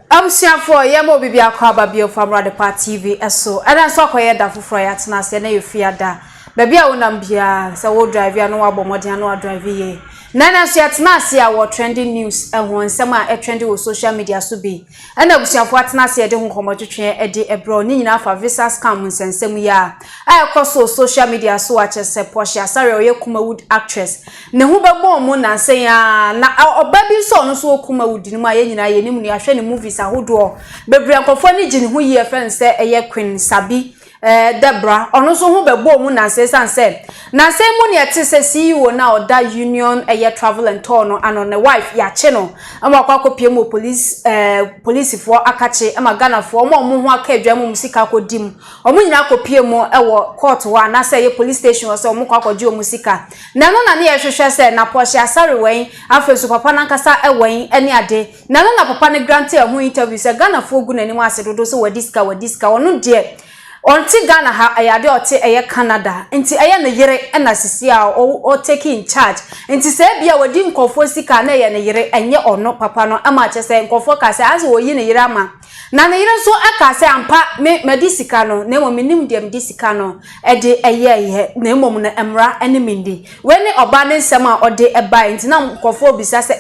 Siafo ye mo bibia kwa babio from Radipa TV eso and so akoye da foforo ya tena se na yefia da babia wonam bia se wo drive ya no wabo modern no drive ye na so ya tena se ya wo trending news ehon nsem a trending wo social media so bi and abusiafo atena se de ho komotwetwe e de ebro ni nyina fa visa scam nsensem ya akoso social media so achese Portia sorry oye Kumawood actress ne hu bebo mu na nsen ya na oba bi so no so Kumawood ni mu aye nyina ye ni mu ni ahwe ni movies ahodo bebre ankofo ni gini hu ye friend se eye Queen Sabby Debra ono so hu bebo mu na nsen sanse na nsen mu ne ete se CEO na oda union eye travel and tour no ano ne wife ya che no ama kwa kopie mu police for akache ama Ghana for mo hu aka adwa mu musika kodim omu nyina kopie mu ewo court wa na se ye police station so omu kwa akodi musika na no na ne ye hwehwe se na Portia sorry wen afesu papa na nkasa ewen ene ade na no na papa ne grant e hu interview se Ghana for gu nani mu asedodo so wadiska onu de onti Ghana ha ayade oti eye Canada nti eye ne yere na sisi a o take in charge nti se bia wadi nkofo sika na eye ne yere enye ono papa no ama chese nkofo ka se as wo yi ne yere ama na ne yere so aka se ampa me disika no na mo minim dem disika no e de eye na mom na emra ene mindi weni oba ne nsem a ode eba nti na nkofo bisa se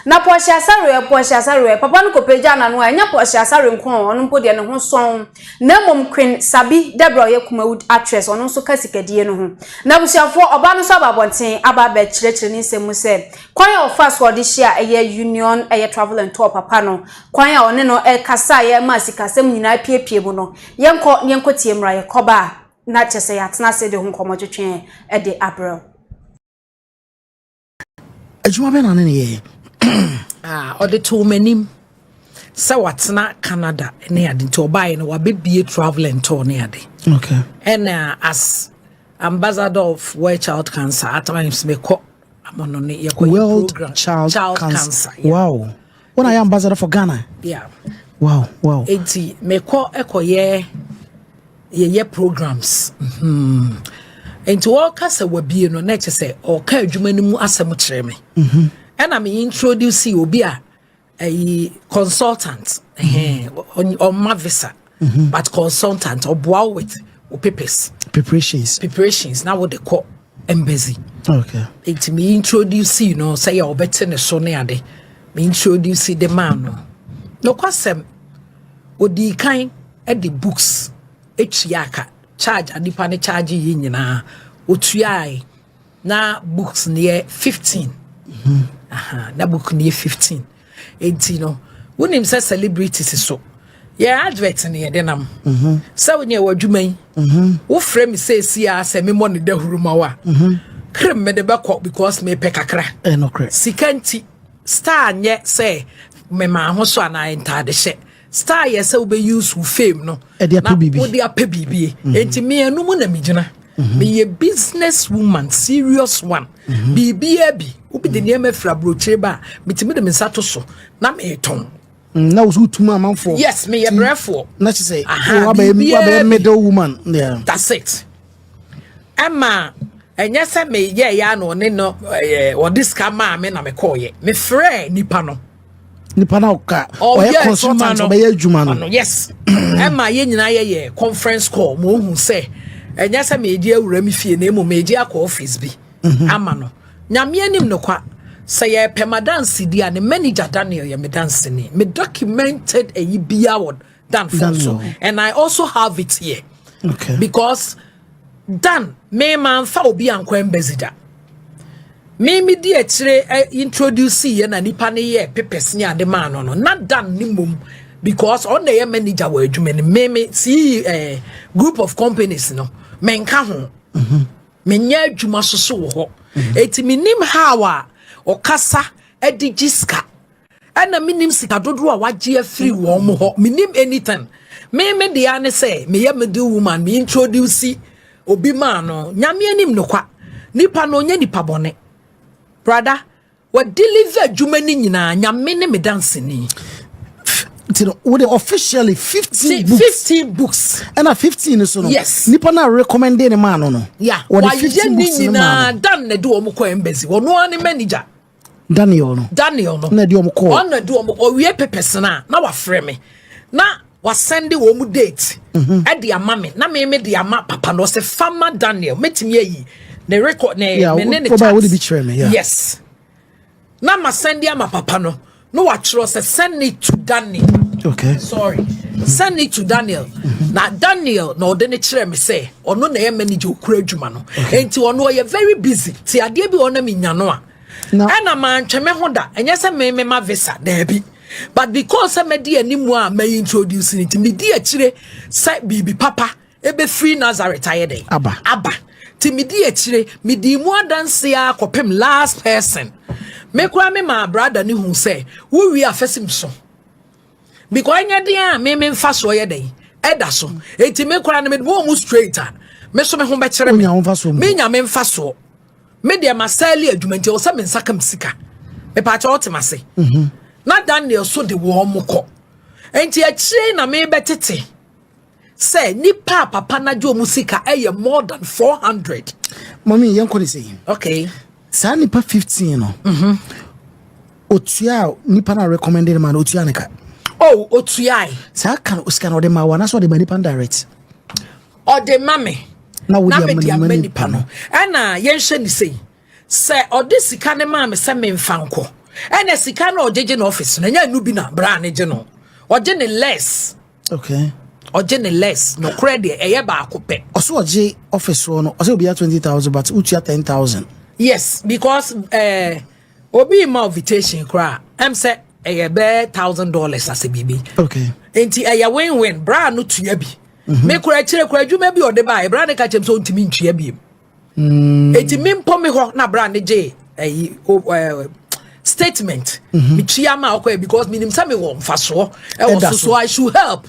na Portia Sarwe papa no kopeja na no anya Portia Sarwe nko ono mpo de ne ho son na mom Queen Sabby Debra ye Kumawood actress ono so kasikadie no ho na busiafo oba no so ababonten aba ba kirekire ni nsem se kwan of fast for this year eye union eye travel and tour papa no kwan a one no kasa ye masikasem nyina piepie mu no yenko tie mra ye koba na chese ya tena se de ho komotwetwe e de April adwuma be na ne ye ode to manim sa watna Canada ne ade to buy no wabebie travel and tour ne ade okay and as ambassador of World Child Cancer at times me ko amono ne ye ko World Child Cancer yeah. Wow when I am ambassador for Ghana yeah wow enti me ko ekoye ye programs enti wo kasa wabie no na kyese o ka adwuma ni mu asem kire me and I'm introduce you be a consultant on my visa but consultant or bow with papers preparations now what they call embassy okay it me introduce you know say you better ne so ne ade me introduce the man no kwasem odi kan e the books echiaka charge adipa ne charge yi nyina otuai na books near 15 that book near 15 18 no when him say celebrities so yeah advert near denam so when you were dwuman wo frame say sia say me money da huruma wa krem me de back because me pe kakra no correct sikanti star nye say me ma ho so ana enta de hye star ye say we use who fame no na wo de apɛ bibie enti me anu mu na me gina me a business woman serious one bibi ubi de niam afra broche ba mitimi de me sato so na me ton na wo tuma amanfo yes me a brefo na che say wo ba middle woman yeah that's it ama enya se me ye ya no ne no o diska ma me na me call ye me frɛ nipa na ka o ye consultant o be ye adwuma no yes ama ye nyina ye conference call mo hu se enya se me di awura mi fie na emo me di akọ office bi ama no nyame anim no kwa say ye pema dance di ane manager Daniel ye me dance ni me documented a bia word done for so and I also have it here okay because dan me man fa obi anko embezida me di etire introduce ye na nipa ne ye pepes ni ade man no na dan ni mum because on the manager wa adwuma ni me see group of companies no menka ho menya adwuma soso wo ho eti minim hawa okasa edigiska ana minim sika dodo a wagye afiri wo mo ho minim anything me de ane say me ya middle woman me introduce obi man no nyame anim no kwa nipa no nya nipa bone brother wa deliver adwuma ni nyina nyame ne me dance ni with officially 15 books and a 15 so no yes nipa na recommend any man no yeah what the 15 books na dan na do omo ko embassy wo no ani manager Daniel no na di omo call on na do omo o wie pepes na wa frɛ me na wa send wo mu date e de ama me na me de ama papa no se farmer Daniel metimi ayi the record ne me ne chat yes na ma send ama papa no wa tro se send it to Daniel. Okay. Sorry. Send it to Daniel. Na Daniel no de ne kire me say ono na ye manage okura adwuma no. Enti ono ye very busy. Ti ade bi ono me nya no a. Na man tweme ho da. Enye se me ma visa da bi. But because me di animu a me introduce it me di akire say bibi papa ebe free Nazareth ayede. Aba. Ti me di akire me di mu adanse a kopem last person. Me kwa me ma brother ni hu say wo wi afesim so. Because anya dia me mfa so ye den eda so enti me kora na me wo mu straighter me so me ho be kire me nya me mfa so me de ma sali adwumanti o se me nsaka msika me pa cha otemase na Daniel so de wo mo ko enti a kire na me betete say ni papa na jo musika eye more than 400 mommy yen ko ni say okay sa nipa 15 no otua nipa na recommended man otua neka. Oh, Otuyai. Sa kan uskana ode ma wana so de mani pan direct. Ode mame. Na wo dia mani pano. Ana yenhwe ni sei ode sika ne ma me se me mfanko. Ena sika na ojeje na office na nya nu bi na bra ne je no. Oje ne less. Okay. Oje ne less no credit eye ba akope. Oso oje office no. Oso obi 20,000 but utia 10,000. Yes, because obi ma invitation kra. Em say be $1,000 as a baby. Okay. Enti win bra no tuya bi. Me kura kire kura dwuma bi ode ba bra ne ka chem so ntimi ntua bi. Enti mimpo me ho na bra ne je statement. Me tua ma okwa because minim say me wo mfaso e wo so I should help.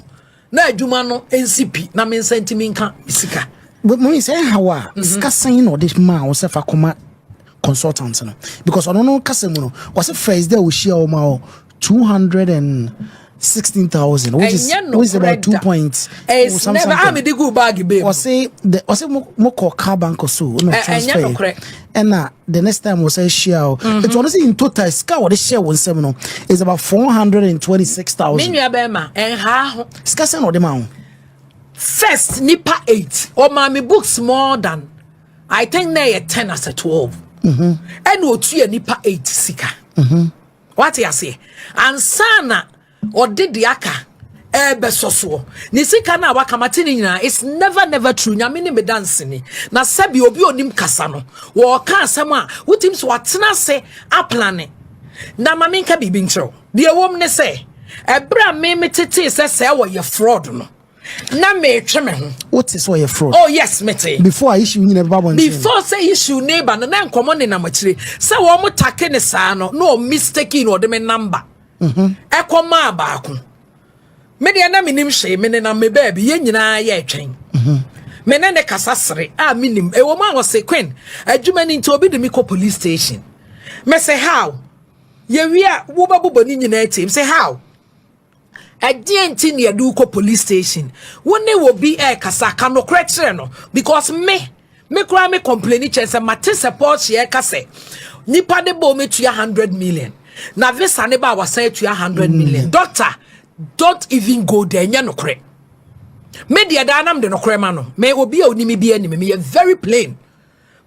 Na adwuma no NCP na me nsantimi nka bisika. But mo say how ska sign no this man wo se fa koma consultants no because ono no kase mu no was first day we share o ma 216,000 which is about 2 points never am the good bag be was say mo call car bank or so no transfer and the next time we say share it was in total ska what share one seven no is about 426,000 me nua be ma en ha ska say no de ma first nipa 8 or ma me books more than I think na 10 as a 12 and otu nipa 8 sika what you say and sana or did the aka ebe soso ni sika na waka matini nyina it's never true nya me ni me dance ni na Sabby obi onim kasa no wo ka asem a wutim so watena se aplane na ma menka bibi nkyerɛ de wom ne se ebra me tete se wo ye fraud no na me twe me ho what is your fraud oh yes mete before I issue you never want before say issue neighbor no na nkomo ne na machire se wo mo take ne saa no mistake no de me number ekoma abaako me de na minim hwe me ne na me baby ye nyina ye atwen me ne kasa sere a minim e wo ma wo se queen adwuma ni nti obi de me ko police station me say how ye wi a wo babubo ni nyina team say how agenti ne yadu ko police station woni wo bi kasa ka no kire no because me kura me complain chense mate support ye kase nipa de bo me tua 100 million na visa ne ba wasa tua 100 million doctor don't even go there nya no kire me de da nam de no kire ma no me obi a onimi bi ani me very plain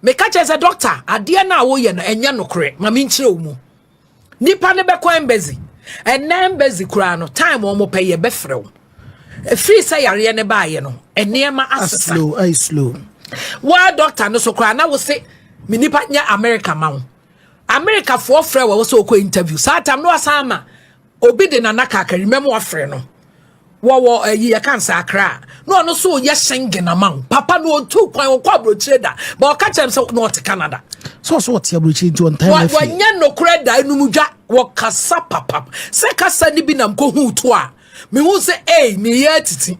me ka chense doctor ade na wo ye no enya no kire ma me nkyere omu nipa ne be ko embassy and embassy kura no time o mo pay ye be frew free say yare ne ba ye no enema asesa slow wa doctor no so kura na wo say me nipa nya America ma wo America for frɛ wo so ko interview sa time no asama obi de na naka ka remember wa frɛ no wo ye cancer akra no so ye Schengen amount papa no 2 kwan wo kwa brochire da but o ka chem say North Canada so what ya brochire to on time wa nya no kra da enumudwa wo kasa papa se kasa ni bi nam ko hu to a me hu se me ye titi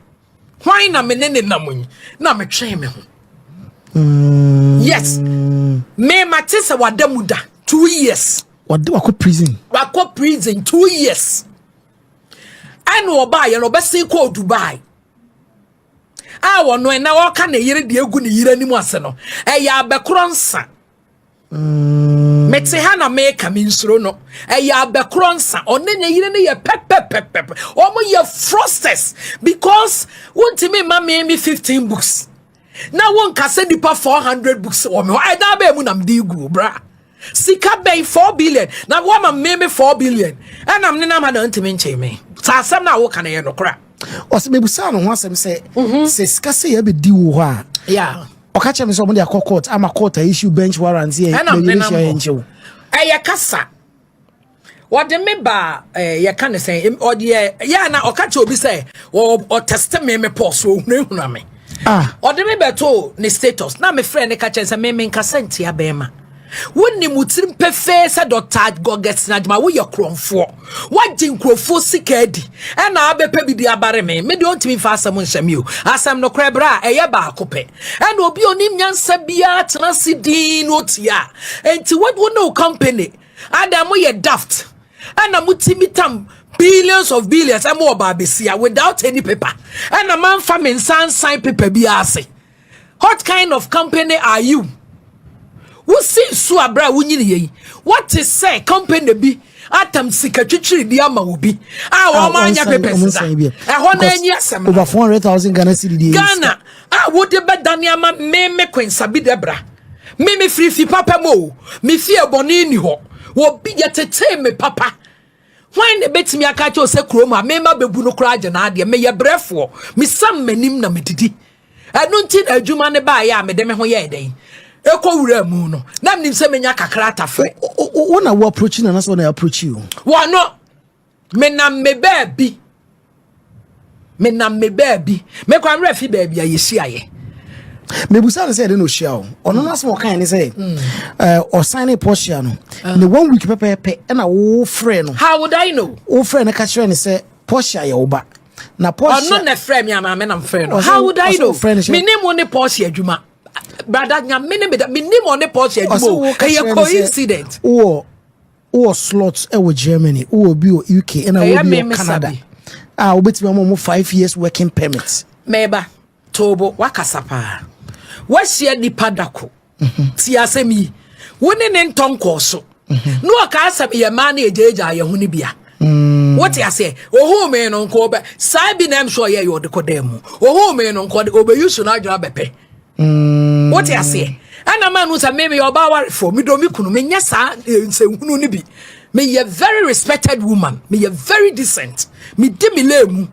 hwan na me ne na munyi na me twen me ho yes me matisa wadamuda 2 years wako prison 2 years and oba ye no be sin ko Dubai wono na wo ka na yire de egu ne yire ni mu ase no ya abekronsa Mete ha na make am insuro no. Ya bekronsa one ne yire ne ye pep. Omo ye frosters because wontimi ma me 15 books. Na won ka se dipa 400 books o me. I da be mu nam di gu bra. Sika bay 4 billion. Na wo ma me 4 billion. And am ne na ma don ntimi nche me. Sa asem na wo ka na ye no kra. Ose bebusa no ho asem se sika se ye be di wo ho a. Yeah. Okache me so mo dey court ama court issue bench warrant here. Eye kasa. What the me ba ye kan say or the ya na okache obi say or test me pause so hunahuna me. Or the me beto ni status na me friend ka che say me nkasa ntia be ma. Wonni mutirim pefe sa Dr. Goget na djuma wo ye kronfo wagye nkrofo sika adi e na abepa bi di abare me de ontimi fa asam nhyame o asam no krebra eye ba akope e na obi onim nyansa bia tena sidin otia enti what no company adam ye daft e na mutimi tam billions of billions am oba besia without any paper e na man fa me sign paper bi ase. What kind of company are you? Who see so abra wunyini ye? What is say company bi atam sika twitwiri di ama obi wo ma anya papers da e ho na enyi asem over 400,000 Ghana cedi Ghana wo de bedane ama me Sabby debra me free papa mo me fie boni ni ho wo bi ye tete me papa when the betimi aka che o se kroma me ma bebu no kra age na ade me ye brefo me sam manim na medidi enu nti na adwuma ne ba ya me de me ho ye den eko wura mu no na nim se menya kakra tafre wona wo approach na so na approach you wo no me na me baabi me kwa mra fi baabi ayesi aye me busa na say de no shia o ono na so kan ni say o sign Porsche no the 1 week pepe na wo frɛ no. How would I know? Wo frɛ no ka kyerɛ ni say Porsche aye wo ba na Porsche no na frɛ me ama me na frɛ no. How would I know? Me name one Porsche adwuma brother nya me name on the Porsche adwuma e coincident wo slots e wo Germany wo bi o UK and wo bi o Canada wo betimi mo 5 years working permit meba tobo wakasapa wa share di padako ti asemi woni ne ntonko so no aka asem ye ma na ejeja ye huni bia what you say ohu me no nko be Sabby na am sure ye yo de kodemu ohu me no nko obe yusu na adwa bepe what you say ana man who say maybe your ba worry for me do me kunu me nya sa nsehunu ni bi me ye very respected woman me ye very decent me di me lemu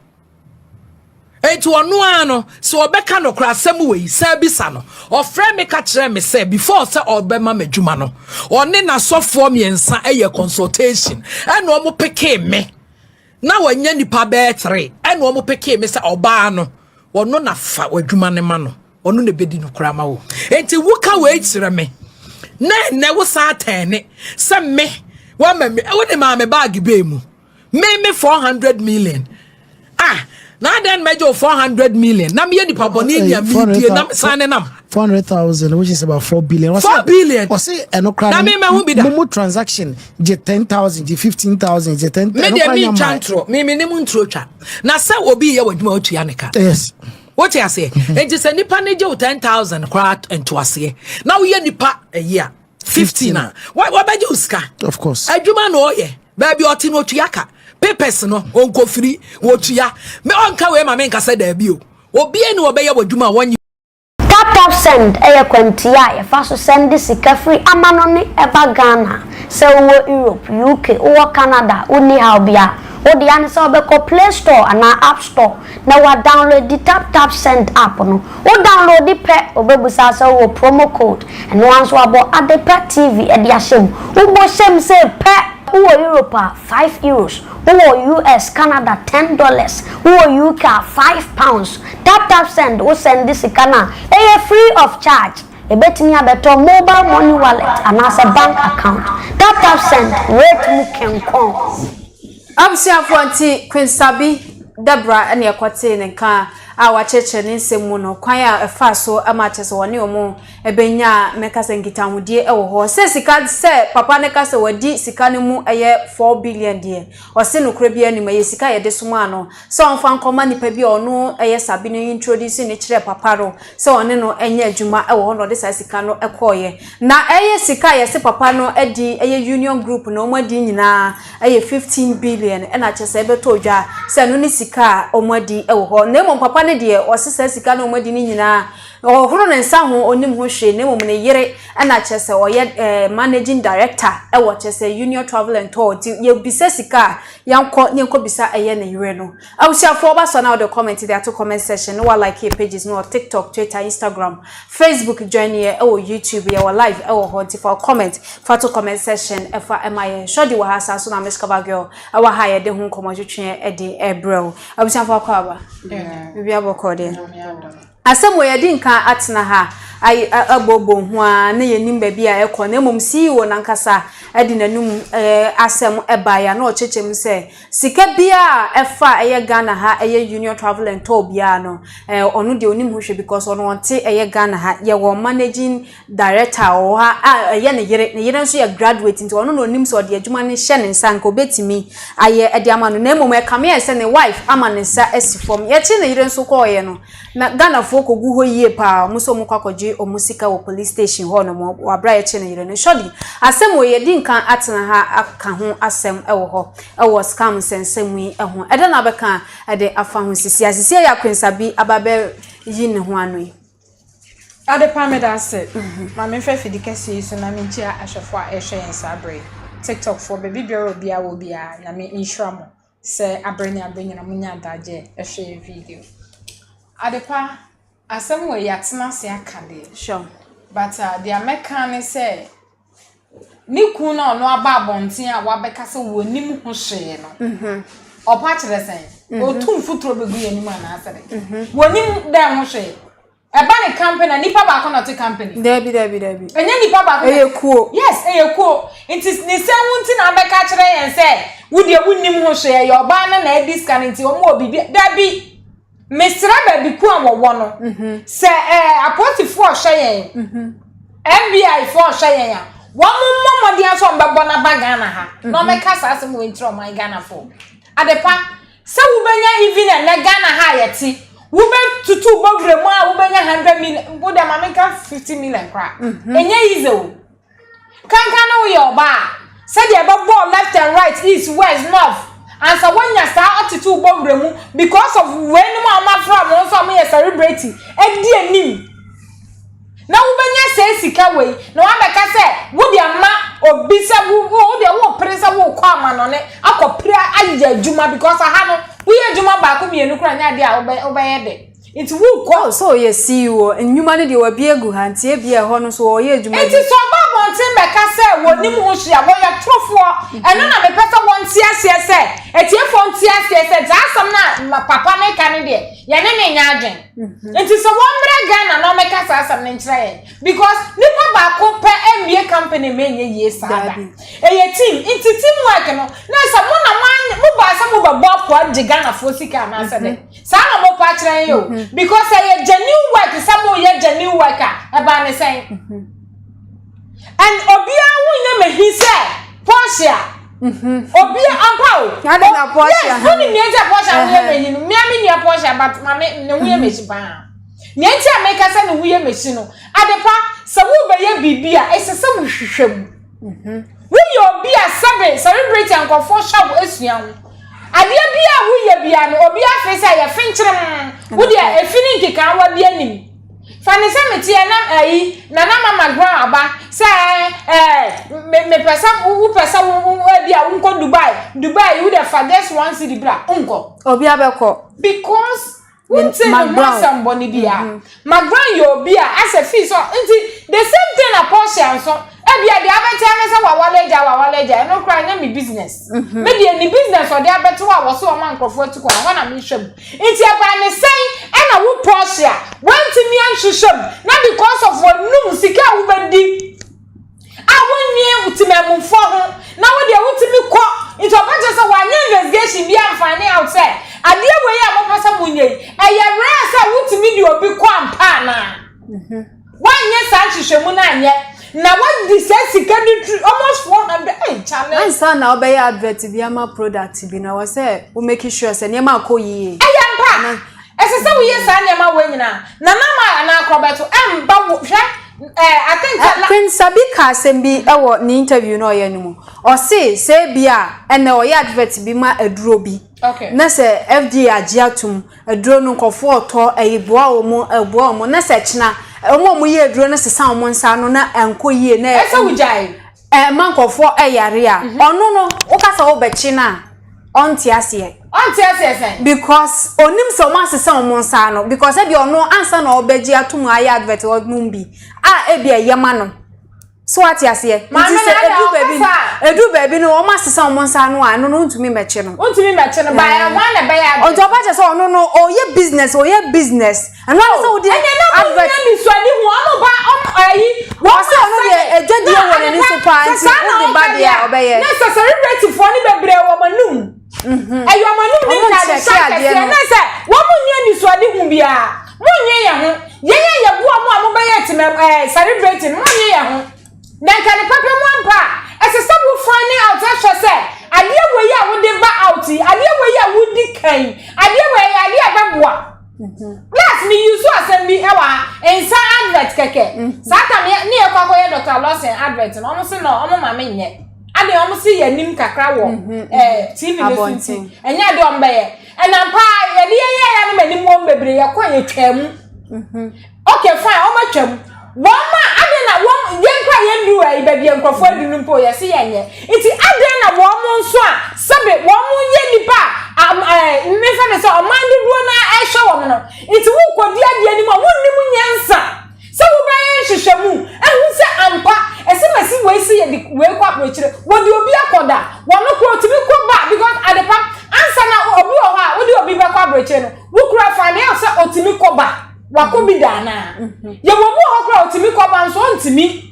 enti onu ano so obeka no kra asem we Sabby sa no ofre me ka kire me say before say obema madwuma no one na sofo miensa eye consultation ena omo peke me na wanya nipa be 3 ena omo peke me say oba no wono na fa wadwuma ne ma no onu ne bedi no kra ma wo enti wuka we kire me na wo sa atene se me wa me wo de ma me bag be mu me 400 million now then major 400 million. Nam ye di pabonia media nam signing nam 400,000, which is about 4 billion. 4 billion. Or say no crime. Na me hu bi da. Mo transaction je 10,000, je 15,000, je 10,000. Me dey me chantro. Me ne mu ntro twa. Na say obi ye wadwuma otua ne ka. Yes. What you say? E je say nipa ne je 10,000 kwa ento ase. Na wo ye nipa a year 15 na. Why ba je uska? Of course. Adwuma no ye. Ba bi oti no otua ka. Papers no onko free wotua me onka we ma me nka say da bi o obi eni obeye wadwuma wonyi tap send kwantia ya faso send sika free amano ne eba Ghana se wo Europe UK wo Canada oni how bia wo de an se obeko Play Store and App Store na wa download the tap send app no wo download the pe obebusa se wo promo code and once wo abo Adepa TV e dia shem wo bo shem se pe who Europe €5, who US Canada $10, who UK £5. Tap send who send this Ghana free of charge. A betting better mobile money wallet and as a bank account. Tap send rate mu can come. I'm Queen Sabby Debra and your quartin and car a wacheche ne nsemu no kwan a efa so ama chese woni omo ebenya meka se nkitahudie ewo ho se sika se papa ne ka se wadi sika ne mu eye 4 billion die o se no kura bia ni ma ye sika ye de soma no se onfa nkoma nipa bi ono eye Sabby no introduce ne kire papa ro se one no enye adwuma ewo ho no de sa sika no ekoye na eye sika ye se papa no edi eye union group no omo adi nyina eye 15 billion ena chese ebeto odwa se no ni sika omo adi ewo ho na mo papa ne de o se sika no omo adi ni nyina ohoro ne nsa ho onim ho hwe ne mo ne yere ena chese oye managing director ewo chese union travel and tour ye bisa sika yanko bisa eye ne yere no awusiafo ba so na the comment there to comment section no like your pages no TikTok, Twitter, Instagram, Facebook join here or YouTube here or live or hot for comment for to comment section for my shodi wa hasa so na miskaba girl awa hire de hu komo twetwe e de ebro awusiafo akwa bibia bokode asem we yedi nka atena ha ai abobo hu a na yenim ba bia ekọ na mom CEO na nkasa edi nanum asem eba ya na ochechem se sika bia efa eye Ghana ha eye Union Travel and Tour bia no onu de onim ho hwe because onu wonte eye Ghana ha ye wo managing director o ha eye ne yere nso ye graduate nti onu no onim so de adwuma ne hye ne nsa nka obetimi aye edi ama no na mom e kame ye se ne wife ama ne nsa asifom ye chi ne yere nso ko ye no na Ghana fo ko gu ho yie pa muso mu kwakoje omusika wo police station ho no mo wabra ye chi ne yere no shodi asem we yedi nkan atena ha aka ho asem ewo ho ewo scam sensem yi eho ede na beka ede afa ho sisi asisi ya Sabby ababe yi ne ho anu ade pameda se ma me fe fidi kesi so na me ntia ahwefo a ehwe yen Sabby TikTok for baby biara obia wo bia na me inshiramo se abrenya na munya daje ehwe video ade pa asem we yatena se akade sure but the American say ni ku na ono aba abonten a wabeka se wonim ho hwe no opa kire sen o tum futuro begu yanim ana asere wonim dem ho hwe eba ne company nipa ba ko not company debi enye nipa ba ko eyekuo yes eyekuo it is ni se wunti na abeka kire yen se wudi wonim ho hwe ye oba na na discount nti omo obi debi Mr. Baby ku awowo no se apotifo hwe yen FBI for hwe yen ya one more dia so mbebo na bagana ha no meka sa asem we ntro my Ghana for adepa se wo benya even na Ghana ha yeti wo be tutu bogre mu a wo benya 100 million wo dem ameka 50 million kra enye ize o kankan no yo ba se de bebo left and right east west north and so when ya sa tutu bogre mu because of when mo ma from so me celebrity e di anim na wo benya se sika we na wa beka se wo de ama obisa wo de wo presa wo kwa ama no ne akopira aja adwuma because aha no wo ye adwuma ba ko mienu kura nya de a obeye de it wo ko so ye CEO enwuma ne de wa bia gu ha ntie bia ho no so ye adwuma it is so baba ntin beka se wo nim ho hia wo ya trofo eno na me pesa won tie asie se etiefo ntie asie se za asam na papa ne ka ne de ye ne nya adwen it is so wondra Ghana na me ka sa asam ne nkire because nipa ba ko pe MBA company menye ye sada ye team it team work no na sa mo na man mo ba sa mo ba bo kwa de Ghana fo sika na sa de sa na mo pa kire yo because ye genuine work sa mo ye genuine worker e ba ne say and obia wunye mehi se Porsche obia ampao ade na Porsche yes woni mienza Porsche wunye mehi no mi ni Porsche but mame ne wunye mehi ba mienza ameka se ne wunye mehi no adepa se wo be ye bibia esese wo hwehwem wunye obia Sabby celebrate ankofo shop esuan ade bia wunye bia no obia fe se ye finkyerem wo de efini nkeka wa bia nim fani se metie na na mama gra aba se me pesa u pesa u bia unko Dubai you the fathers one city bra unko obi abeko because until no somebody bia magran yo bia as a fee so the same thing na Porsche and so bia de abete ame se wawaleja no cry na me business me de ni business or de abete wa wo so o man krofo atuko na me hwem nti aba ne sei na wo Porsche want me anhwehwem na because of wonum sika wo bedi awonnie utimemfo ho na wo de wotimi kɔ nti obaje se wanye investigation bia mfane out say ade we ya mo pasa munye eye rare say wutimi di obi kwampa na wanye sa hwehwemu na anye na what the sika almost 400 challenge ansa na obey advert bi ama product bi na we say we make sure say niam akoyi ayampa ese we yes anyama we nyina na nama na akrobeto emba wo hwe I think Queen Sabby Kasembi ewo ni interview no ye nimu o say bia ene o ya advert bi ma aduro bi okay na se FDA agiatum aduro no nkofo oto eyiboa omo na se china omo ye aduro na se san omo nsa no na enkoyie na ese wujai mankofo eyare a ono no wo kasa wo bechi na onti ase because onim so ma sesa omo nsa no because e bi ono ansa na obeji atum aye advert odum bi e bi eyema no so ati ase edu baby no o ma sesa omo nsa no a no ntumi meche no ba ya wan na ba ya onto ba je so ono no o ye business and one so di advert ni so ani hu omo ba ayi wo se ono de ejadi e woni ni so pa anti o de ba dia obeye na so celebrity for ni bebre wo manum ayo manum ni na de na se wo munye ni so ade hu bia munye ye ho ye bua mo amo beye time celebrity munye ye ho dan kan papa mo ampa ese se wo finding out after say ade we ya wo de ba out ade we ya wo di kan ade we ya ade ababua yes me use asem bi ewa ensa advert keke sata me ni e kwakọ ye Dr. Lawson advert no omo se no omo ma me nye ade omo se ye nim kakra wo TV listen enya de ombe ye enampa ye de ye ya no mani mo bebre ye kwa ye twam okay fine omo twam woma ade na wom ye kwa ye ndu ai ba bi enkrofo adunu mpo ye se ye nye iti ade na wom nso a sabe wom ye nipa me fa so omandi duo na ehwe wom no iti wo kodi ade ni mo wonnim nyansa so wo ba ye hwehwemu ehu se ampa ese masi we se ye we kwa prochire wo di obi akoda wono ko timi ko ba because adepa ansa na obi o ha wo di obi ba kwa prochire no wo kura fa ne o se otimi ko ba wakobi dana ye wo mu ho kura otimi ko ba nso ntimi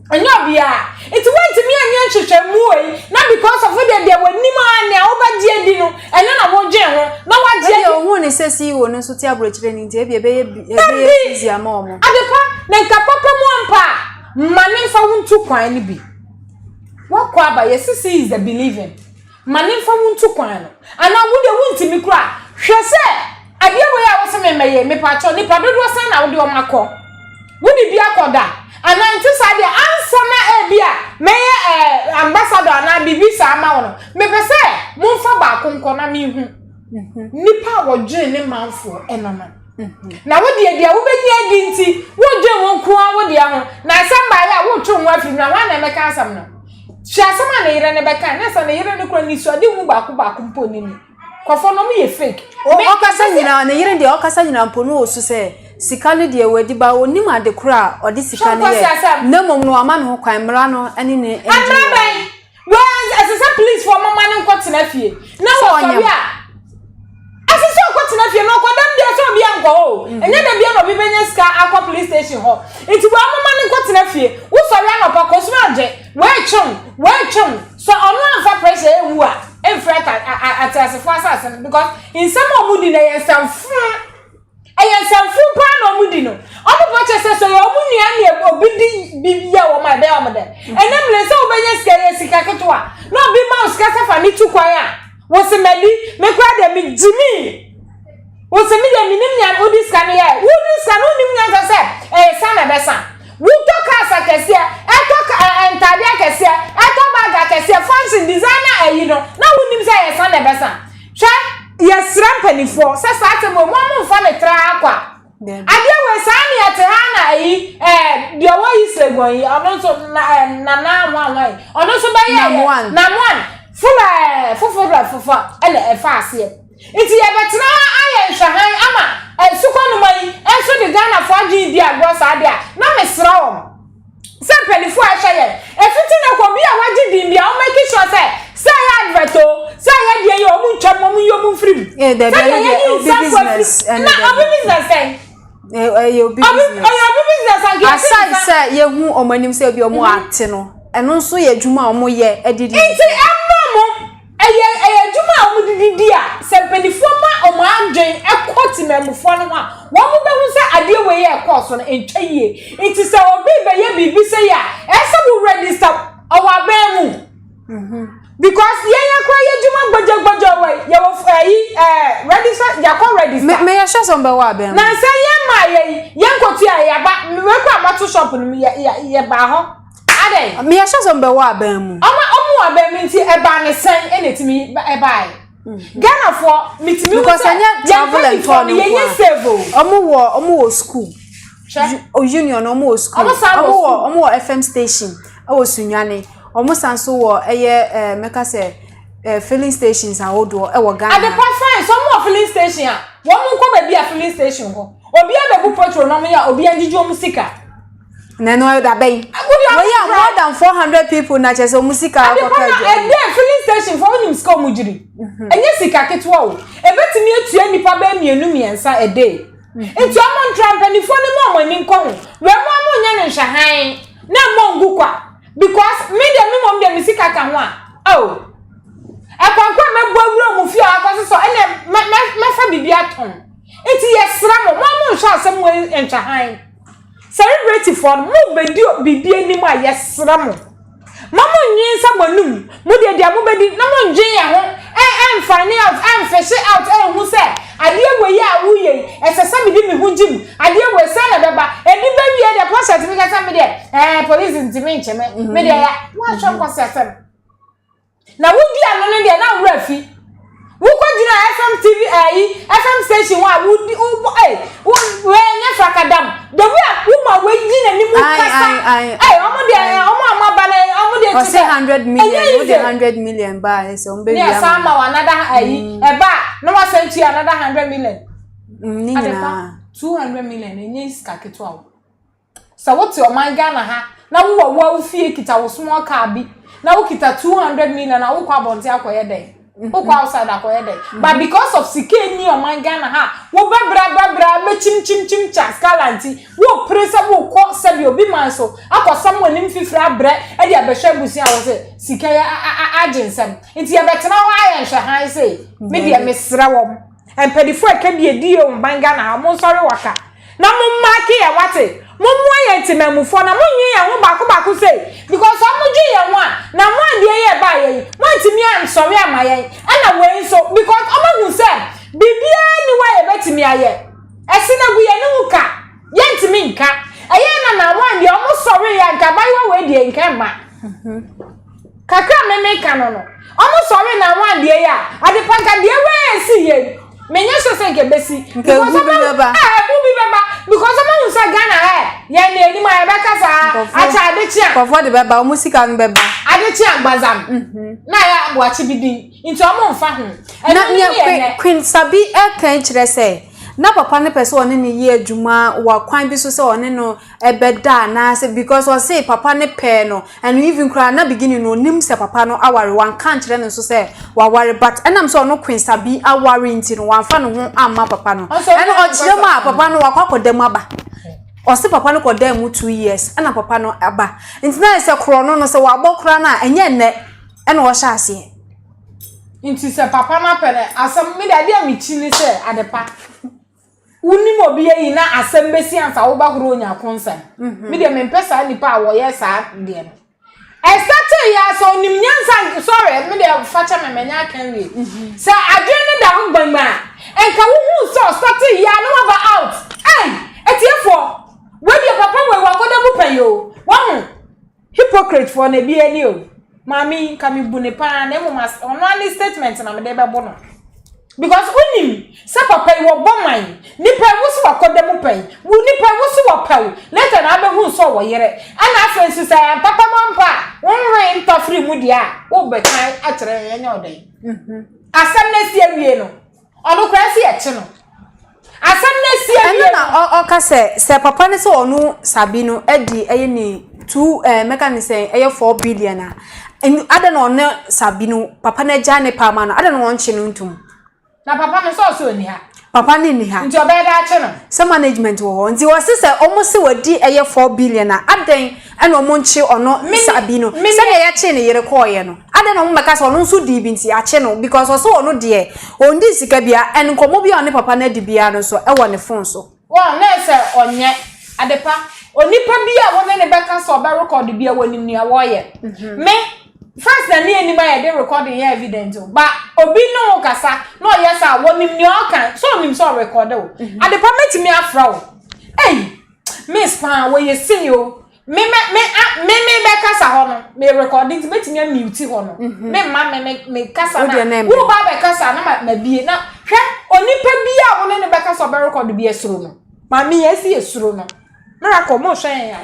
anya bia iti wantimi anya hwehwemu ei na because of the wanima na wo ba die di no enya na wo gye ho na wa die yo hu ne sesi wo no so ti abrochire ni nti ebe easy ama omo adepa na nka papa mu ampa manimfa wontu kwan ni bi wakọ aba yesisi is the believing manimfa wontu kwan no ana wo de wontimi kura hwese ade wo ya wo se memeye me pacho ni padodo san na wo de o makọ wo ni bi akoda ana nti sade ansa na ebia meye ambassador na bibisa ama wono me pese mumfa ba konko na mi hu nipa wo dwe ne manfo enona na wo de wo benya adi nti wo dwe won ko wo de ho na samba ya wo twu ho afiri na wa na meka asam no hwa sama na yire ne beka na sa na yire ne kura ni so ade hu ba ko mpo ni ni kofo no me ye fake o kasa nyina na yire de o kasa nyina mpo no osu se sikale de wedi ba onim ade kura odi sikale ye na mom no ama no kwan mra no ani ne amra ben well as a police for mama ne nkotena fie na wo so bia asisi okotena fie no kodam de so bia nko o enya de bia no bi benya ska akwa police station ho enti wa mama ne nkotena fie wo so bia no pa kosu age we chum so onu anfa pressure ewu a enfret atasefo asase because in some omudi na yensamfu ayensamfu pa na omudi no omo poche se so yo omunu ya na obidi bibia wo ma be omode enemle se obenya skere sika ketwa no bi ma sika safa ni tukwan a wo se medi me kwa de mi jimi wo se mi de mi nim nya odi sika ne ya wo di sika no nim nya se sana besa wo toka asa kesia etoka entadia kesia etoba ga kesia fashion designer ayi no na wo nim se ya sana besa hwe yes rampanifo se sa te mo mfa me tra akwa ade we sa ne ate ha na ayi de wo yisegon yi ono so na nwan ono so ba ye na nwan fufu ele efa ase iti ye betra aye nhwahan ama sukonu mai enso de Ghana fo agin di agro sa de a na mesra wo se pelifo a hye ye efiti na ko bi a wagi di bia o make sure say ya adverto say ya de ye o mu ntwam o mu yo mu frim de be business na obi business say yo business aside say ye hu omanim say obi o mu ate no eno nso ye adwuma o mu ye adidi enti emmo eye adwuma o mu didi a se pelifo timemufo no a wo mo be hu se ade we ye course no entwa yie enti se obi be ye bibi se ya ese wo register owa ben mu because ye kwa ye juma gbojo we ye wo register ya ko register me ya sha so be wa ben na se ye ma ye nkotu ya ba me kwa amato shop no ye ba ho ade me ya sha so be wa ben mu omo wa ben mi nti e ba ne sen enetimi e ba Ghana for mitimi because anya travel and tour ye save omo wo school o union omo wo school omo wo FM station o sunwane omo sanso wo eye meka se filling stations awodo e wo Ghana ade pa fine so mo filling station a wo mo nko ba bia filling station ho obi abebu petrol no me ya obi anjiji musika na no da ben we are more than 400 people na chese musika akota e dey filling station for nim ska omujiri enye sika ketwa o ebetimi atua nipa ba mienu miensa a day enti amon trampani fo ni mo amani nko ho we mo nya ne nhwahan na mo ngukwa because me dem me mom dem misika ka ho a oh akwankwa mebo awura mu fi akwaso so ene mefa bibia ton enti yesra mo nhwa asem wo nhwahan celebrate for mo bedi bibia anim a yesra mo mama nyin sa manum mo de dia mo bedi na mo njen ya ho find out fish out hu se ade we ya wuye esesa me di me hujim ade we se na beba edi ba wie de process me ka me de police ntimi ncheme me de ya wa hwe kwasesem na wudi ano ne de na wura fi wo kwagina FM TV FM station wa wudi we nya fakadam de we ma we gina ni mu kasa omo de omo amaba na omo de 100 million we 100 million ba so mbe wi am sama wa another eba no wa senti another 100 million ni na 200 million enye iska ketwa wo so what your man Ghana ha na wo fie kita wo small car bi na wo kita 200 million na wo kwa bonte akoye dey wo kwa outside akoye dey but because of sike ni your man Ghana ha wo bra me chim chas kalanti wo presa wo ko Sabby obi man so akosam wanim fifra bre e dia behwe busi a wo se sike ya agensem nti ya betena wo aye nhwe han se me dia mesra wom empedifo aka die die o man Ghana ha mo sorry waka na mo maki ya wate mo moye ntimamufo na mo nyi ya ho bako say because o mo dwi ya ho a na mo ade ye ba ye mo ntimi am sorry amaye ana we so because o mo hu say bibia ni wa ye betimi aye esina gu ye ni muka ye ntimi nka eye na mo ade o mo sorry ya nka ba yo we die nka ma kakra me ka no o mo sorry na mo ade ya ade panka de we si ye menya so se nke besi because ubi beba because am unsa Ghana ye ne ni ma beka sa acha adechia kofo de beba o musika no beba adechia gbazam na ya agwachi bidin nti o mo mfa ho na Queen Sabby kan kire se na papa ne pese one ne ye adwuma wa kwan bi so se one no ebeda na se because o say papa ne pe no and even cry na beginning no nim se papa no aware wan kan kire ne so se wa ware but enam so no Queen Sabby aware nti no wan fa no ho amma papa no and o kire ma papa no wa kwakodam aba o se papa no kodam mu 2 years and papa no aba nti na se kro no se wa bokra na enye nne ene wo sha ase nti se papa na pere asam me da dia mi chi ni se adepa uni mo bi yi na asembesi ansa wo ba horo nya konsa me de me pesa nipa a wo ye sa de no estati ya so nim nyansa sorry me de facha me menya kan we sa adwene da ho gbagba enka wo hu so stati ya no over out etiefo we de papa we wa koda bu payo wo hu hypocrite for na bi ani o mami kami bu ne pa na mo mas only statement na me de be bo no because unim sa papa wo boman nipa wusu wakoda mu pai nipa wusu wapau later na abehu so wo yere ana afensu sa papa mampa wonwe nto free mu dia wo bekan akere yenya odan asam na sie wie no onu kra si eche no asam na sie wie na o ka se papa ne se onu Sabby no edi eye ni 2 mechanism eye 4 billion a ada na onu Sabby no papa na ja ne pa ma no ada na won che no ntum na papa me so ni ha papa ni ha nti obeda ache no se management wo nti wo se almost wadi eye 4 billion na aden ene omo nchi ono Sabby no se na ye che ne yere koye no aden no mmeka se ono nso di bi nti ache no because so ono de ondi sika bia en nkomo bia ne papa na di bia no so e wo ne phone so wa na se onye adepa onipa bia wo ne beka so oba record bia wonim ni awoye me first na ni anima ye dey recording here evidence but obi no kasa no yes a wonim ni okan so nim so record o adepa metimi afra o miss pan we ye see o me be kasa ho no me recording metimi mute ho no me ma me kasa na wo ba be kasa na ma bie na hwe onipa bia wo ne be kasa oba record bia suro no ma me ye see esuro no miracle mo hwen ya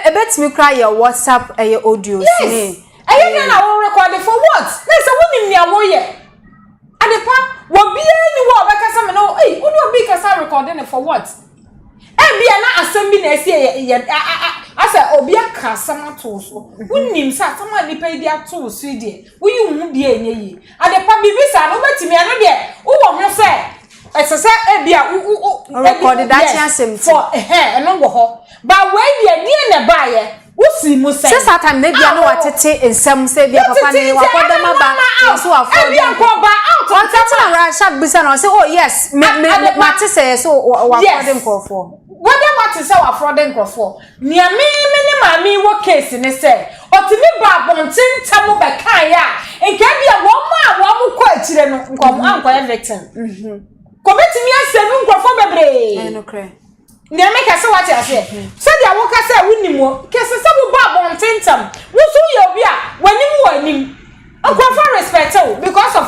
ebe timi cry your WhatsApp audio ni aye na wo record for what na say wonim ni awoye adepa wo bia ni wo be kasa me no wo no be kasa recording for what bia na asem bi na esi asa obi aka asem to so wonim sa asem ni pa di ato so die wo yi hu die enye yi adepa bibisa no betimi ano de wo ho se esese bia record that asem for eno wo ho ba we bia die na ba ye wo si mu se se satam na bia no watete ensem se bia papa ne wakoda ma ba so afọ bia ko ba out on tata ra sharp bisa no say oh yes ma te say so wakoda nkofo whether what is our fraud and crofo near me mami wo case ni say otimi ba bontin tamu be kan ya enka bia wo mu ko akire no nkom anko victim committee mi asenu crofo bebre no kre near me kase what you say so dia wo kase wunimo kase se wo ba bontin tam wo so ye obi a wanim crofo respect o because of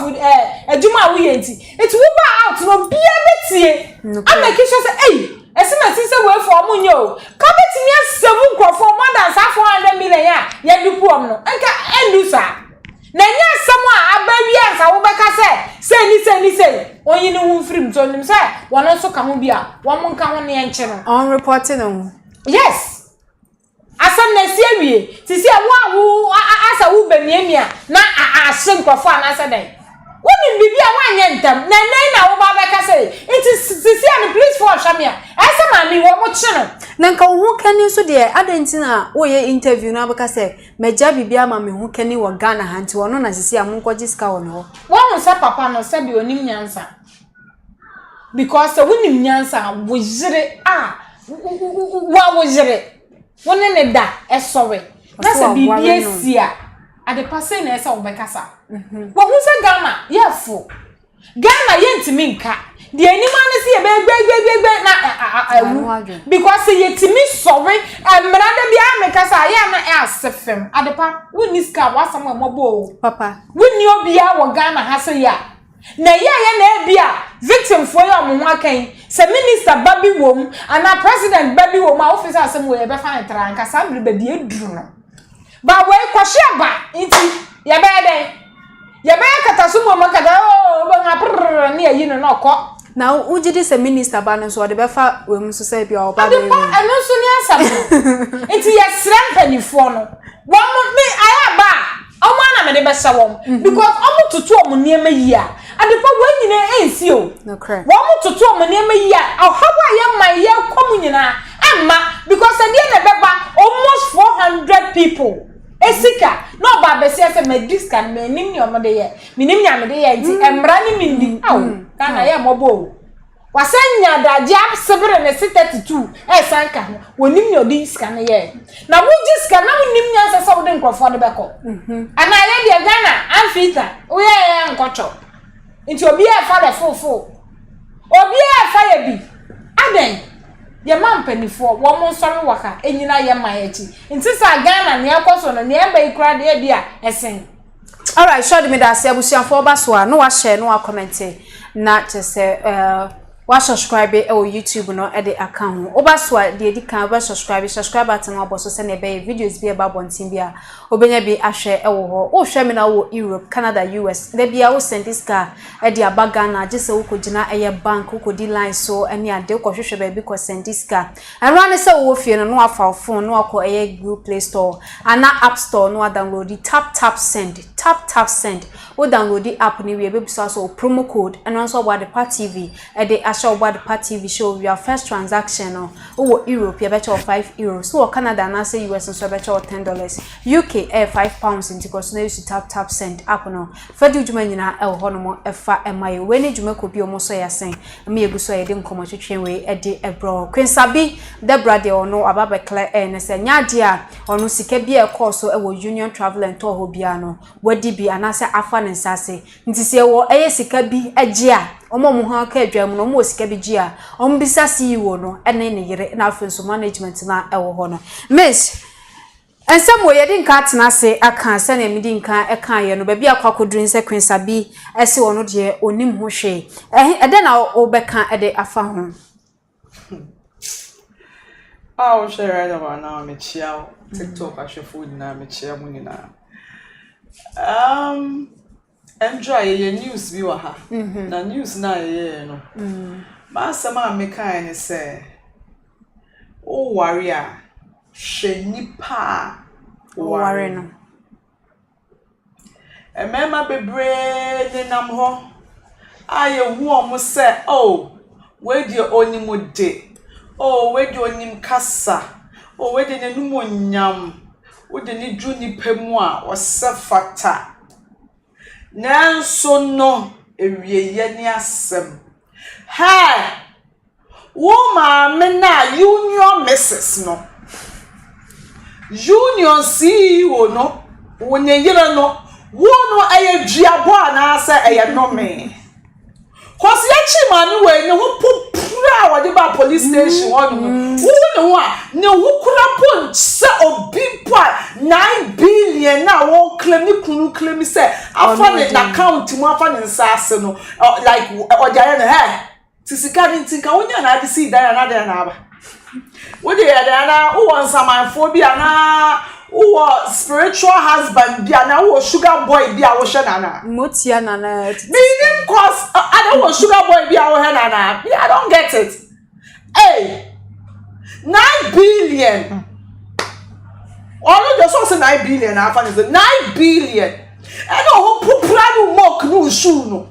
aduma we enti it wo ba out no bia betie am make sure say esima sise we for mu nyo kabeti mi asevu nkrofo more than 400 million ya dupu om no enka endusa na nya asem a abawi ansa wo beka se onyi ni hu frim to nim se wono so ka ho bia wo mo nka ho ne enche no on reporting no yes asem na si awie ti si wo asa wo bamiamia na ahye nkrofo anasa dan woni bibia wanye ntam na na wo ba beka se it is sisi and please for shamia asa mami wo mo chino na nka wo kani so de adentina wo ye interview na beka se meja bibia ma me hu kani wo Ghana hanti wono na sisi amunkoji ska wono wo se papa no Sabby onim nyansa because wonim nyansa wo jire wo jire woni ne da esore na se bibia sia ade passe na esa wo bekasa wo hu se Ghana yefo Ghana yentimi nka de anima ne se ye be na because yetimi sorry emrade bia mekasa ye na asefem ade pa woni ska wasam amobo papa woni obia wo Ghana ha se ya na ye na bia victim for your mo akan se minister babi wom ana president babi wom a officer asem wo ye be fa ntra nka sa bre babi eduru no ba we kwhye ba nti ye be den ye be katasumo makada ba ngapr ne yi no noko na ujidi se minister ba no so de be fa we mu so se bia oba de eno so ni asam nti ye srempanifo no wo me aya ba omo na me de be sha wom because omo tutu omo niema yi a adepa wanyina ensi o no correct wo omo tutu omo niema yi a hawa ye ma ye kom nyina amma because de na beba almost 400 people esika no ba be se me diska me nim ni omo de ye minim nya me de ye nti emra ni mindi kana ye mobo wasanya da jab sebre ne 32 sanka wonim ni odi diska ne ye na wo diska na wonim nya se so de nkrofo de beko ana ye de Ghana amfita wo ye nkocho nti obi e fa le fofo obi e fa ye bi aden ye mampanifo wo mo nsori waka enyina ye mayechi nti sa Ghana ne akoso no ne eba ikura de bia esen all right show me that abusiafo ba so a no wa share no wa comment na che se wa subscribe e o YouTube no e de account oba so de di kan oba subscribe button obo so se na be videos bi e ba bontin bia obenya bi ahwe e wo ho o hwe me na wo Europe Canada US de bia wo send this car e de abaga na agese wo kogina eye bank wo kodi line so ene ade ko hwehwe ba bi ko send this car enra ne se wo fie no afa phone no akọ eye Google Play Store ana App Store no download the tap send wo download the app ni we be so promo code and also about the Part TV e de show about the Part TV show your first transaction no wo Europe you bet you €5 so Canada na say US so bet you $10 UK £5 into cause no use tap send app no fedi djuma nyina e ho no mo e fa e mai we ni djuma ko bi o mo so yasen me egu so ye de nkomo twetwen we e de ebro Queen Sabby Debra de ono ababa clear ne se nyade a ono sika bi e course so e wo Union Travel and Tour ho bia no wadi bi anase afa ne nsase nti se wo eye sika bi age a omo mo ha ka adwam no mo sika bi gi a omo bisa CEO no ene ne yere na afenso management na e wo ho no miss ensem wo ye di nka atena se aka se na mi di nka e kan ye no ba bi akwakodrin se Queen Sabby ese wo no de onim ho hwe ede na obeka ede afa ho I'll share it about now. I'm TikTok. I share food now. I'm munina. Enjoy your news viewer ha. Na news na ye no. Masama me kind say. Oh warrior, she nipa warrior no. Emema bebre ne nam ho. Aye hu omo say oh, where do onimu de? Oh, where do you kasa? Oh, where do you know nyam? Where do you do ni pemwa or sefata? Nanso no, ewie ni asem. Hey, woman, mena union Mrs. no. Union CEO no, when you no, wono aye diabo na asa aye no me. Cause yachi manu we ne ho popura wade ba police station one wo ne ho a ne ho kura pon se obimpo 9 billion na won claim ni kunu claim say afa ne account mu afa ne nsase no like ojare ne he tisika ni tinka wonya na ade see dan na dan na aba wo de ya na wo won samanfo bia na wo spiritual husband bia na wo sugar boy bia wo hwe nana motia nana meaning cause I don't want sugar boy bia wo hwe nana I don't get it. Hey, 9 billion all just also 9 billion afa is 9 billion and no popula no mock no shoe no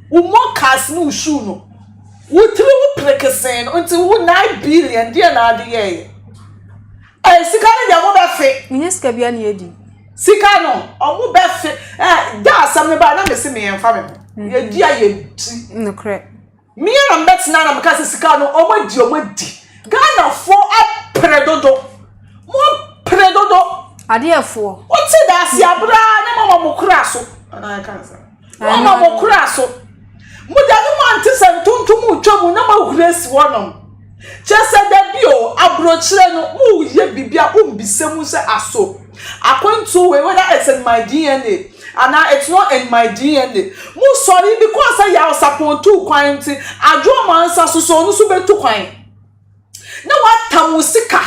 wo mockers no shoe no wo tiri wo prekesen until wo 9 billion dia na ade ye. Eh, sika ne dia mo be fe. Nye sika bia na yedi. Sika no, omo be fe. Da asam ne ba na me se me yemfa me. Ye di aye ti. No correct. Me na betina na me ka se sika no omo di. Ghana for predodo. Mo predodo. Ade afo. O ti da si abra na mama mo kura so. Ana kan sa. Mama mo kura so. Mo da no man ti se ntontom utwamu na ma huresi wonom. Just that bio abrochire no mu ye bibia umbisemu se aso akwantu we whether it's in my DNA and it's not in my DNA mu sorry because I ya support tu kwan ti adwo mansa so no so betu kwan na watamu sika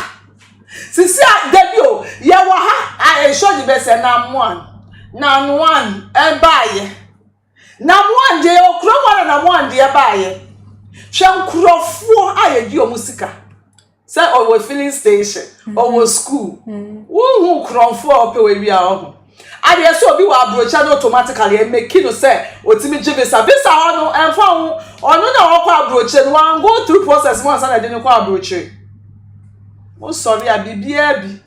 sisi debio ye wa ha I show the best na one e baye na one je okro wala na one de baye Shankrofo ayedi omusika. Say or filling station or school. Who krofo ope we bia ho. Ade so obi wa brocha no automatically e make no say otimi visa ho no emfa ho ono na wo kwa brocha no wan go through process mo answer na de no kwa brocha. Mo sorry abibia bi.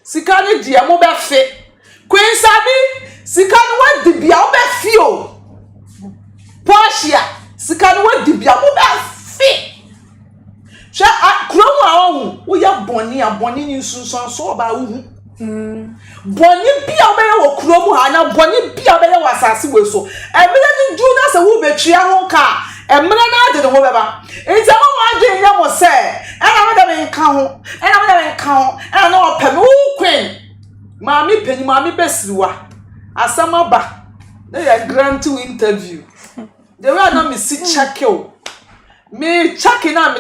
Sika ne dia mo be fe. Queen Sabby sika no wa di bia wo be fi o. Portia sika no wa di bia mo be fi. Sha kromo a wo ya boni ni sunsun so ba wo hu. Boni bia obeye wo kromo ha na boni bia obeye wasase we so. Emele ni ju na se wo betwia ho ka. Emele na de ho beba. Enti mo wa dwe nya mo se. Ena mo da me nka ho. Ena no opem wo queen. Mami penyi mami besiriwa. Asama ba. Na ya grant interview. The way I know me see check you. me checking on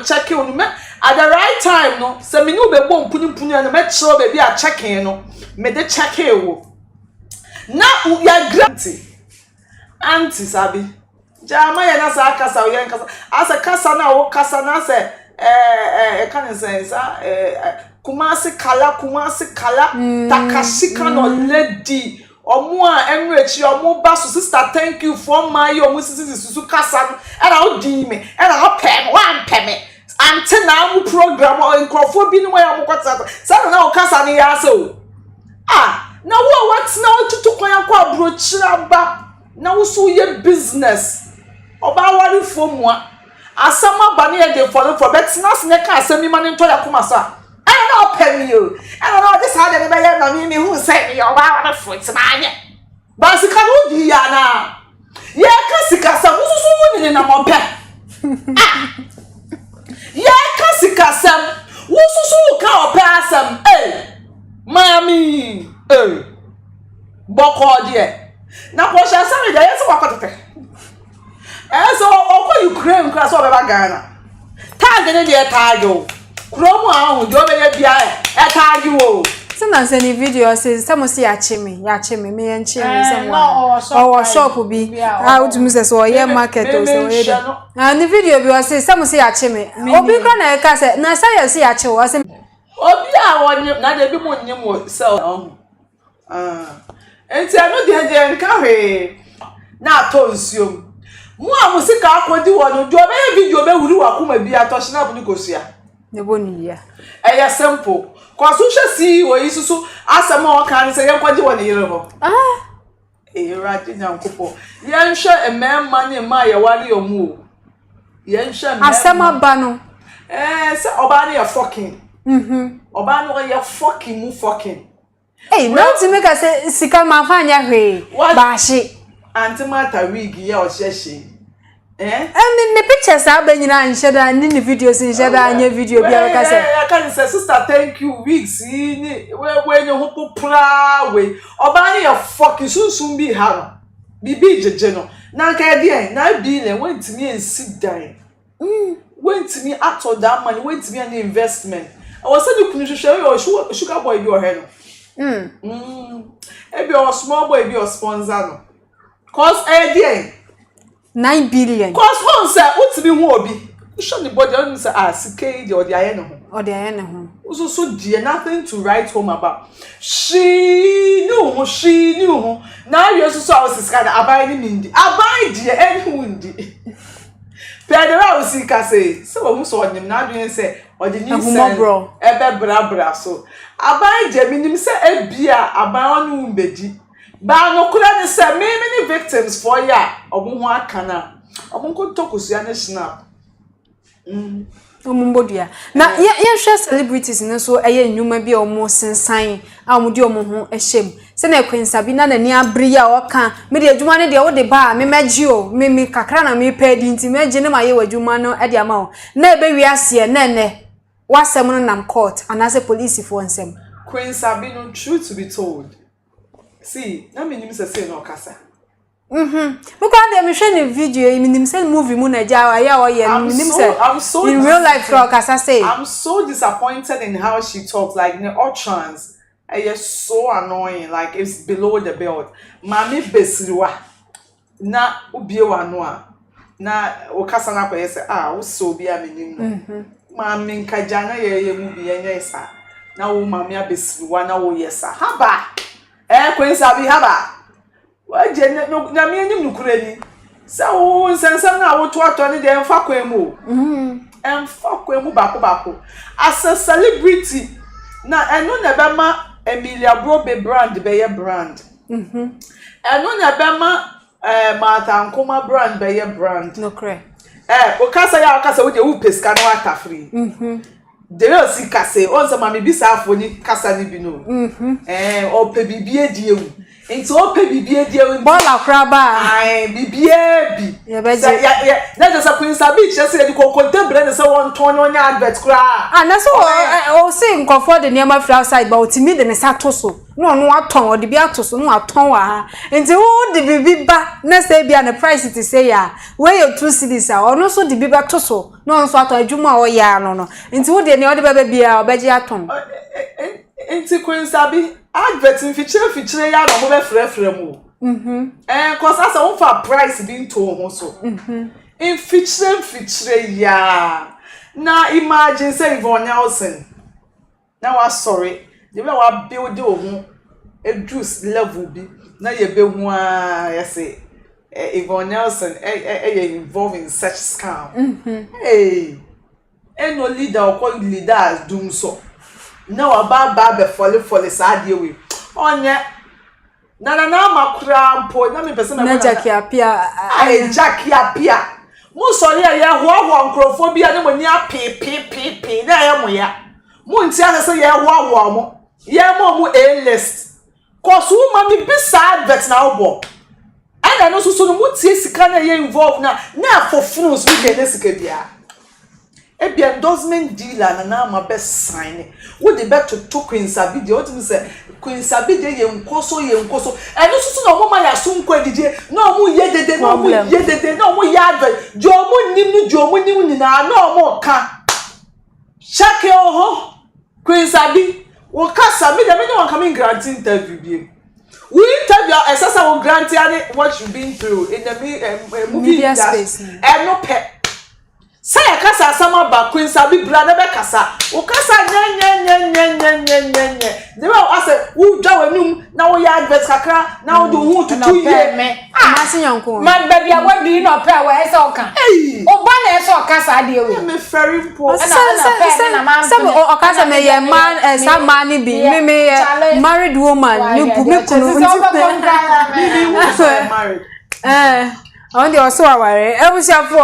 me at the right time no se me no be bom puni na me chiro baby a checking no me de check wo na ya granty auntie Sabby jama ya na sa kasa o yan kasa asa kasa na wo kasa na se kan say sa kumasi kala takashika no lady omo a enrechi omo ba so sister thank you for my omo sisi susu kasa no e na odi me e na pem wan pem ante na mu program o nkrofo bi no ya mo kwata sa na o kasa ni ya so na wo what na otutu kwan akwa brochira ba na wo so ye business oba wari fomu a asama ba na ye dey for bet na se ne ka asami ma ne nto ya kuma sa I don't know you. I don't know this how they be me who say me oba wari foot ma anye ba sika no di ya na ye ka sika sa wo ni na mo pe ye ka sika sam wo so ka ope asam mami boko de na po sha sam de yeso wakotete so okọ Ukraine kra so be ba Ghana tag ne de tag o kromo ahụ do be bia tag o Sina send video says some say achime me enchi me some shop bi how to say so ye market o so ye and the video bi say some say achime obi kra na e ka say na say say achi o say obi a wonye na de bi mo nyem o sell enti anu de nka hwe na to nsuom mu a musika akodi wono do be video be wuri wakoma bi atohye bu ni kosua ne boni ya eya simple kwa so hwe si wo isusu asema o kan se ye kwaje woni yire ho radi nyankopo ye nhwe ememma ne ma ye wari omu o ye nhwe asema ba no se oba ne ye fucking oba no ye fucking mu fucking no to make us say sika ma fa anya hwe ba shi antimata wig ye o hyehyɛ and the pictures are being in shada and in the videos in shada and your video be like I can say sister thank you wigs in when you hope pra way obani your fucking soon be ha bibi jeje no na ka dey na bi na went me and sit down went me out of that money went me an investment I was saying you kunu hwehwe sugar boy bi o he no e bi o small boy bi o sponsor no cause dey 9 billion. Cause hon say utimi hu obi. Show the body on say CK the odi aye no ho. Odi aye no ho. So dear nothing to write home about. She knew. Now you so was sika da abai ni mindi. Abai die any wundi. Pedro was sika say so who so onyim na adwen say odi ni say ebe bra so. Abai je minim say ebia abai onu mbedi. Ba no kula ni say many victims for ya obo ho akana obo ko tokusia ne snap omumbodua na ye hwe celebrities ne so eye nnwuma bi omo sensan a omo di omo ho ehyem se na Sabby na nani abri ya oka me de adwuma ne de wo de ba me magi o me kakra na me pedi nti magi ne ma ye wadwuma no e de ama o na ebe wi ase ne wasem no nam court anase police for nsem Sabby no truth to be told. See, na minim say no kasa. Because they mention the video, minim say movie mu na ja ya o ye minim say. In real life kasa say. I'm so disappointed in how she talks like the utterance. It's so annoying, like it's below the belt. Mami besiriwa na ubiewa no a na o kasa na kwa say wo so bia minim no. Mami nkajana ye movie enya isa. Na wo mami abesiriwa na wo yesa. Haba. Sabby haba. Waje na me enyim nukura ni. Sa wo nsensem na wo to ato ne de emfa kwemu. Emfa kwemu bako. As a celebrity na eno na be ma Emilia Brobe brand be ye brand. Eno na be ma Martha Nkoma brand be ye brand. No cray. Okasa ya okasa wo de wo peska no ata free. Dere si kase on se mama bi sa afoni kasa ni bi no o pe bibie die wu Into open bibie die bola kraba ai bibie bi ye beje ya na just Queen Sabby chese dey go contemplate say one turn on advert kra na so o say nkofo de niam afra outside but otimi de ne sato so no no aton o de bi ato so no aton wa ha nti wo de bibi ba na say bia na price it say ya we your 2 cities a ono so de bibi ato so no so ato adwuma o ya no no nti wo de ne o de baba bia obeje aton nti Queen Sabby advert feature ya no mo be frefre mu cause as on for price bin to ho so in feature ya na imagine say Ivonielson na wa sorry the way wa build o a juice level bi na ye be hu a ya say Ivonielson involved in such scam hey no leader or call leaders doom so na wa ba be follow sa de we onye na makura mpo na me pese me na Jackie apia ai Jackie apia mo sorry ya ho nkrofobia na mo ni api na ya mo ya mo nti ase se ya ho mo ya mo a list cause woman me be sad that na obo ana no so no mo tie sika na ye involve na for fruits we get sika bia ebi endorsement dealer na ma be sign wo de bet to Queen Sabby de otim say Queen Sabby de ye nkoso eno so na mo ma ya so nko adije na mo ye dede na mo ye dede na mo ya advert jo mo nim ni na mo ka shake oho Queen Sabby wo ka Sabby de me no come in grant interview bi we interview assessor wo grant what you been through in the movie media space no pe say kasa sama ba Queen Sabby brother be kasa o kasa nye they will ask who draw enum na wo ya advert kakra na wo do hu tutu ye ma sinyanko man baby awadu no pe we say o kan o ba na so kasa de we me very poor some o kasa me ye man some man bi me married woman ni bu me kunu married on the also aware ebusiafo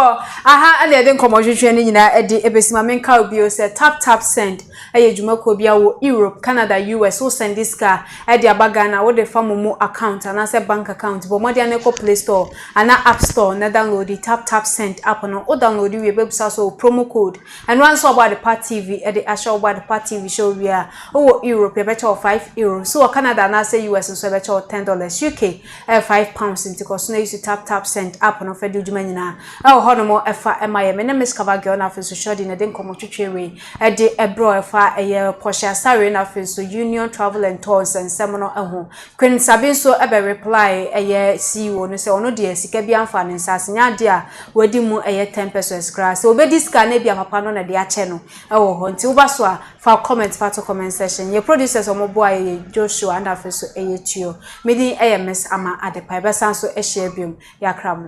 aha ade de nkomojwetwe ni nyina edi ebesima menka obi o say tap send ayejuma ko bia wo Europe Canada US so send this car edi abagana wo de famomo account and say bank account but modi aneko Play Store and App Store na download the tap send app no o download we website so promo code and once about the part TV edi asho about the part TV show we are o Europe better €5 so Canada na say US so better $10 UK £5 into cause no use tap send app no fe djuma nyina hono mo efa emaye me na miskava girl na fe so shodi na de nkomotwetwe we e de ebro efa eye Porsche Sari na fe so Union Travel and Tours and semono eho Queen Sabby so ebe reply eye CEO no se ono de sika bia amfa ne nsase nya de a wadi mu eye 10% crash so obedi sika na bia papa no na de ache no ewo ho nti uba so a fa comment fa to comment section ye producers omobo aye Joshua and afe so eye tuo medi eye miss ama adepa be san so e share biom yakra